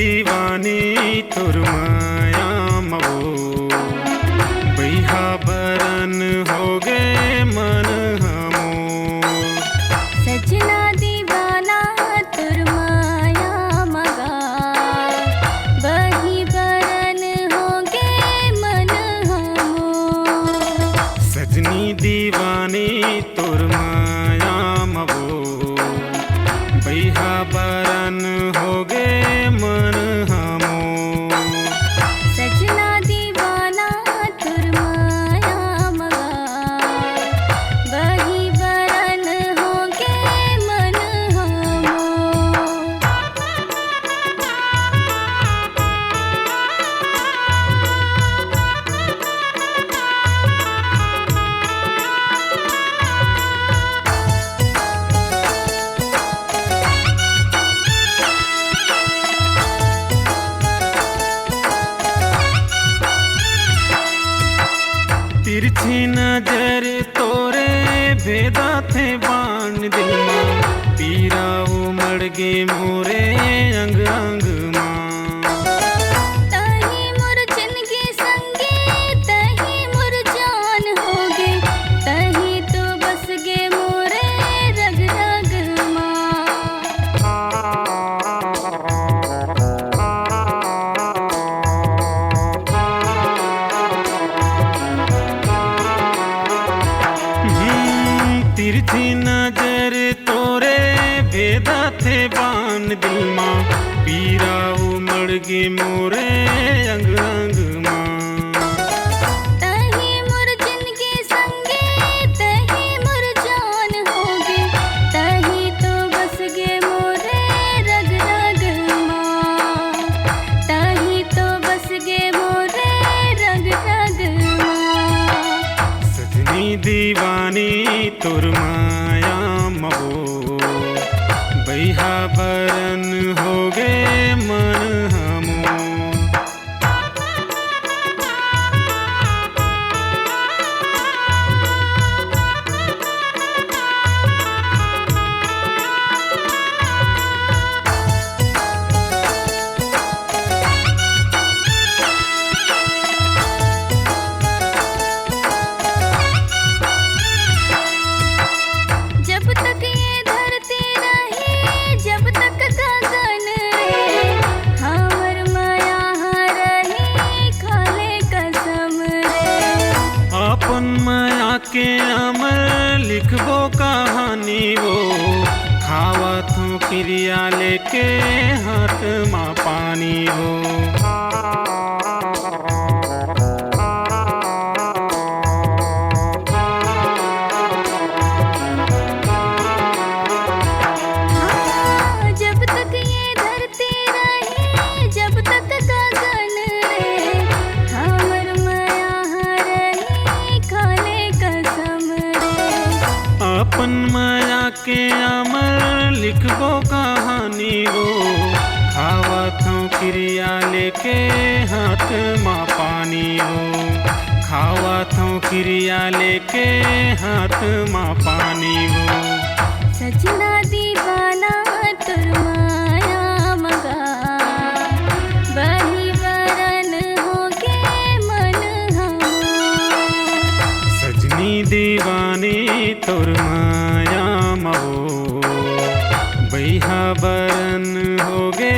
दीवानी तोर माया मवो बैहा बरन हो गे मन हमो। सजना दीवाना तोर माया मगा बही बरन हो गे मन हमो। सजनी दीवानी तोर माया मवो बैहा बरन हो गे मन हमो। सजना दीवाना तोर माया मगा बही बरन हो गे मन हमो। तिरछी नजर तोरे भेदा थे बाण दिल मां पीरा उमड़ गे मोरे अंग अंग मां। तही मोर जिंदगी संगे तही मोर जान होगे तही तो बस गे मोरे रग रग तिरछी नजर तोरे भेदा थे बाण दिल मां पीरा उमड़ गे मोरे अंग अंग मां। तही मोर जिंदगी संगे तही मोर जान होगे तही तो बस गे मोरे रग रग मां। तही तो बस गे मोरे रग रग मां। सजनी दीवानी तोर माया मवो बैहा बरन हो गे मन हमो। जब तक ये धरती रही जब तक गगन रे हमर माया रही खाले कसम रे। अपन माया के अमर लिखबो कहानी वो खावत हूँ क्रिया लेके हाथ माँ पानी हो। जब तक ये धरती रही जब तक गगन रे हमर माया रही खाले कसम रे। अपन माया के अमर लिखबो कहानी वो खावत हूँ क्रिया लेके हाथ माँ पानी हो। खावत हूँ क्रिया लेके हाथ माँ पानी हो। सजना दीवाना तोर माया मगा बही बरन हो गे मन हमो। सजनी दीवानी तोर माया मवो बैहा बरन हो गे